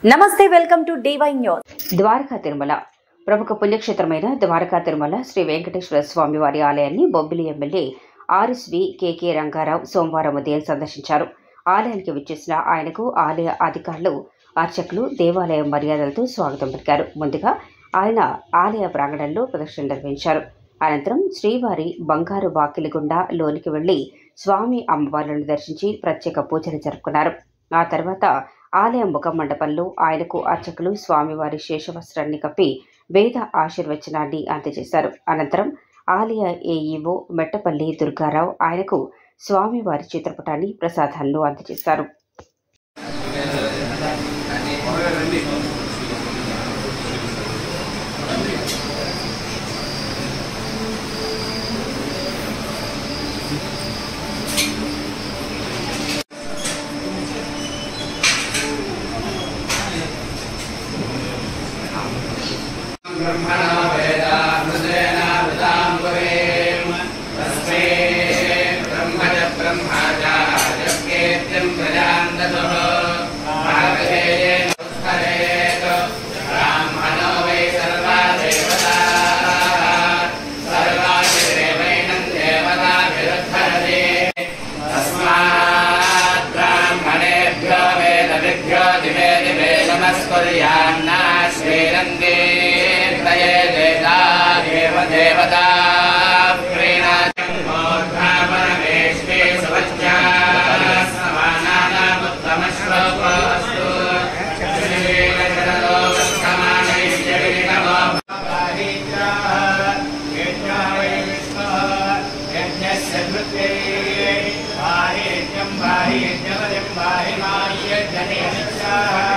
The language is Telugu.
నమస్తే, welcome to divine news. Dwaraka Tirumala ప్రముఖ పుణ్యక్షేత్రమైన ద్వారకా తిరుమల శ్రీ వెంకటేశ్వర స్వామి వారి ఆలయాన్ని Bobbili MLA RSV KK Ranga Rao సోమవారం ఉదయం సందర్శించారు. ఆలయానికి విచ్చేసిన ఆయనకు ఆలయ అధికారులు, అర్చకులు దేవాలయ మర్యాదలతో స్వాగతం పలికారు. ముందుగా ఆయన ఆలయ ప్రాంగణంలో ప్రదక్షిణ నిర్వహించారు. అనంతరం శ్రీవారి బంగారు వాకిలి గుండా లోనికి వెళ్లి స్వామి అమ్మవార్లను దర్శించి ప్రత్యేక పూజలు జరుపుకున్నారు. ఆ తర్వాత ఆలయ ముఖ మండపంలో ఆయనకు అర్చకులు స్వామివారి శేషవస్త్రాన్ని కప్పి వేద ఆశీర్వచనాన్ని అందజేశారు. అనంతరం ఆలయ ఏఈఓ మెట్టపల్లి దుర్గారావు ఆయనకు స్వామివారి చిత్రపటాన్ని ప్రసాదాలను అందజేశారు. ब्रह्मणो वेदामृतेन वृताम्बुरेम तस्मै ब्रह्मज ब्रह्मचार्यकेत्यं प्रजान्दतुः भागधेयेन उत्थरेत ब्राह्मणो वै सर्वा देवताः सर्वादिदेवैनं देवताभिरुद्धरति तस्मात् ब्राह्मणेभ्यो वेदविभ्यो दिवे दिवे नमस्कुर्यान्ना श्रीरन्ते देवता प्रेणाचं मोद्धापरमेष्टे सवज्ञानामुत्तमश्लोकोऽस्तु श्रीवेङ्कटलोकस्थमानैश्चर्यविनमो यज्ञस्य कृत्यै बाह्यज्ञं बाह्यज्ञपदं बाह्यमायज्ञनियमिच्छाः